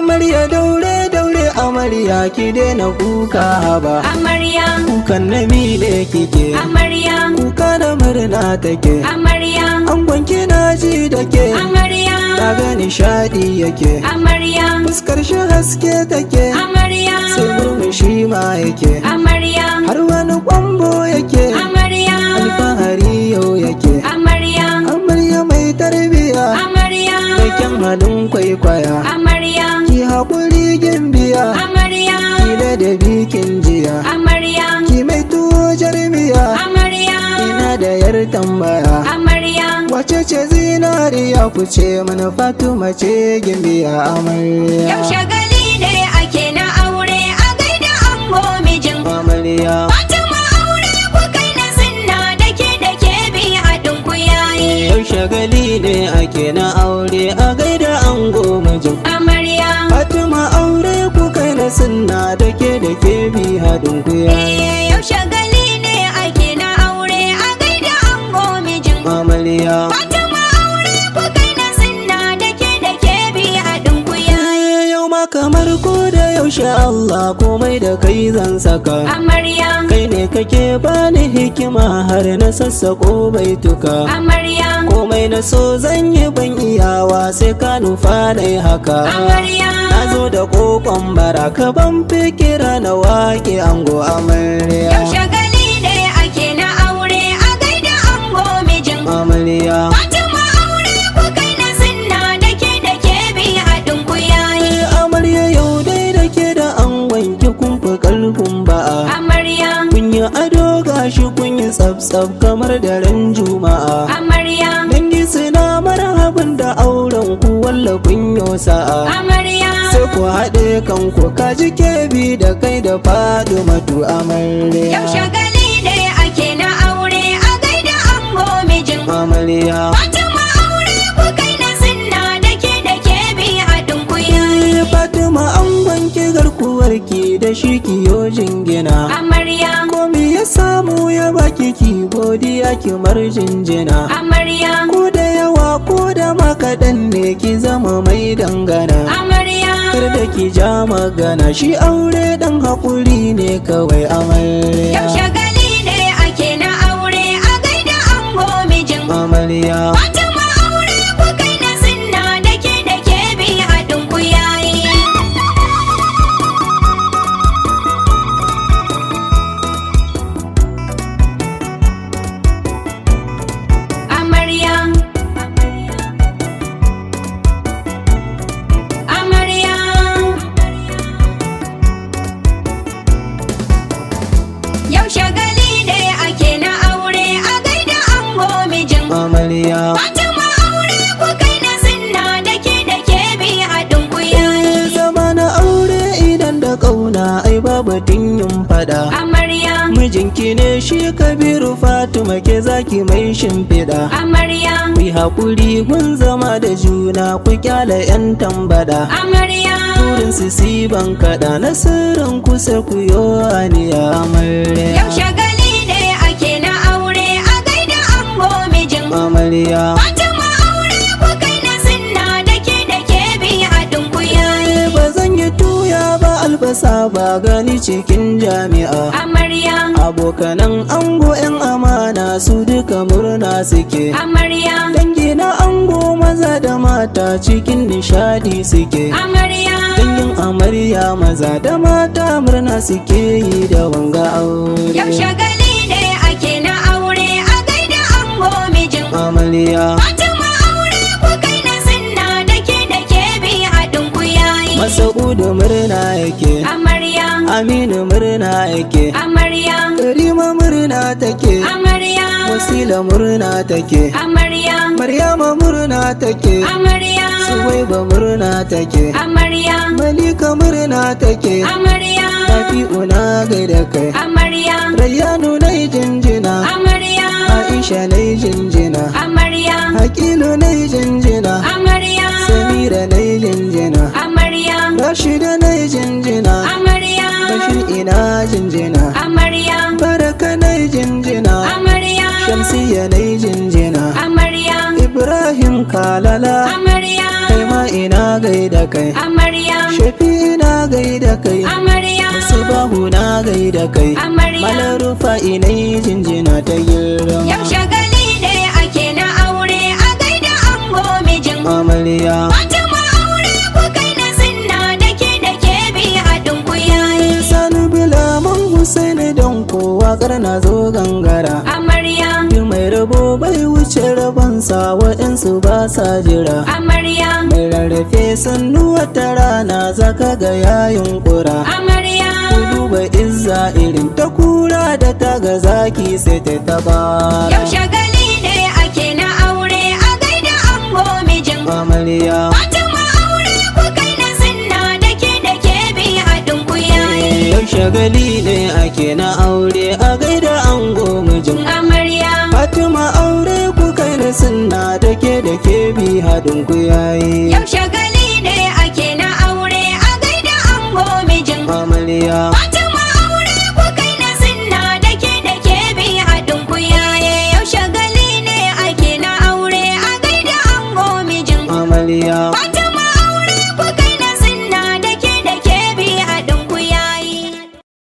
amarya daure daure amarya ki daina kuka ba. amarya Kukan na mile kike, amarya kuka da murna take. amarya Angon kina ji da ke, amarya ta ga nishadi yake. amarya Fuskar shi haske take, amarya sai murmushi ma yake. amarya Har wani kwambo yake, amarya alfahari yau yake. amarya Amarya mai tarbiya, amarya da kyan halin kwaikwaya. amarya Ki haƙuri gimbiya, amarya ki da bikin jiya. amarya Ki mai tuwo jarmiya, amarya ina da yar tambaya. amarya Wace ce zinariya ku ce mana Fatima ce gimbiya amarya. yau shagali ne ake na aure a gaida ango mijin Amarya, Fatima aure ku kai na sunna dake bi haɗin ku yayi yau shagali ne ake na aure a gaida ango mijin. amarya Fatima aure ku kai na sunna dake bi hadin ku yayi. yau shagali ne ake na aure a gaida ango mijin Amarya, Fatima aure ku kai na sunna dake bi haɗin ku yayi yau ma kamar ko da yaushe Allah komai da kai zan saka. amarya Kai ne kake bani hikima har na sassako baituka. amarya Komai na so zan yi ban iyawa sai ka nufa na haka. amarya Na zo da kokon baraka ban fikira na wake ango amarya. yau shagali ne ake na aure a gaida ango mijin Amarya, Fatima aure ku kai na sunna dake bi haɗin ku yayi amarya yau dai da ke da angon ki kun fi ƙarfin ba'a. amarya Kun yi ado gashi kun yi tsaf kamar daren juma'a. amarya Dangi suna marhabin da auren ku walla kun yo sa'a. amarya Sai ku haɗe kanku kaji kebi da kai da Fadumatu amarya. yau shagali ne ake na aure a gaida ango mijin Amarya, Fatima aure ku kai na sunna dake bi haɗin ku yayi Fatima angon ki garkuwar ki da shi ki yo jingina. amarya Komi ya samu ya baki ki godiya ki jinjina. amarya Ko da yawa ko da makaɗan ne ki zama mai dangana. amarya Kar da ki ja magana shi aure dan haƙuri ne kawai amarya. yau shagali ne ake na aure a gaida ango mijin Amarya, Fatima aure ku kai na sunna dake bi haɗin ku yayi amarya amarya yau shagali ne ake na aure a gaida ango mijin amarya. Fatima aure ku kai na sunna dake bi haɗin ku yayi Zama na aure idan da ƙauna ai babu yin fada. amarya Mijinki ne shi Kabiru Fatima ke zaki mai shimfiɗa. amarya Ku yi haƙuri gun zama da juna ku kyale 'yan tambada. amarya Burin su ban kaɗa na sirrin kusa ku yo aniya amarya. yau shagali ne ake na aure a gaida ango mijin Amarya, Fatima aure ku kai na sunna dake bi haɗin ku yayi ba zan yi tuya ba albasa ba gani cikin jami'a. amarya Abokanan ango 'yan amana su duka murna suke. amarya Dangi na ango maza da mata cikin nishadi suke. amarya Dangin amarya maza da mata murna suke yi da wanga aure. yau shagali ne ake na aure a gaida ango mijin Amarya, Fatima aure ku kai na sunna dake bi haɗin ku yayi Masa'udu murna yake, amarya Aminu murna yake, amarya Karima murna take, amarya Wasila murna take, amarya Maryama murna take, amarya Suwaiba murna take, amarya Malika murna take, amarya Tafi'u na gaida kai, amarya Rayyanu na jinjina, amarya Aisha na jinjina, amarya Hakilu na jinjina, amarya Samira na jinjina, amarya Rashida na jinjina, amarya Bashir ina jinjina, amarya Baraka na jinjina, amarya Shamsiya na jinjina, amarya Ibrahim Kalala, amarya kai ma ina gaida kai, amarya, Shafi ina gaida kai, amarya, Subahu na gaida kai, amarya. Malarufa ina jinjina ta girma. Yau shagali ne ake na aure a gaida ango mijin Amarya, Fatima aure ku kai na sinna dake bi haɗin ku yayi. Sani bulaman Husaini don kowa karna zo gangara. Amarya, Yi mai rabo bai wuce rabonsa waɗansu ba sa jira. amarya, Mai rarrafe sannu wata rana zaka ga yayin kura. amarya. Ku duba izza irin ta kura da ta ga zaki sai ta taba. Yau shagali ne ake na aure a gaida ango mijin Amarya, Fatima aure ku kai na sinna dake bi haɗin ku yayi. yau shagali ne ake na aure a gaida ango mijin. Amarya, Fatima aure ku kai na sunna dake bi haɗin ku yayi. yau shagali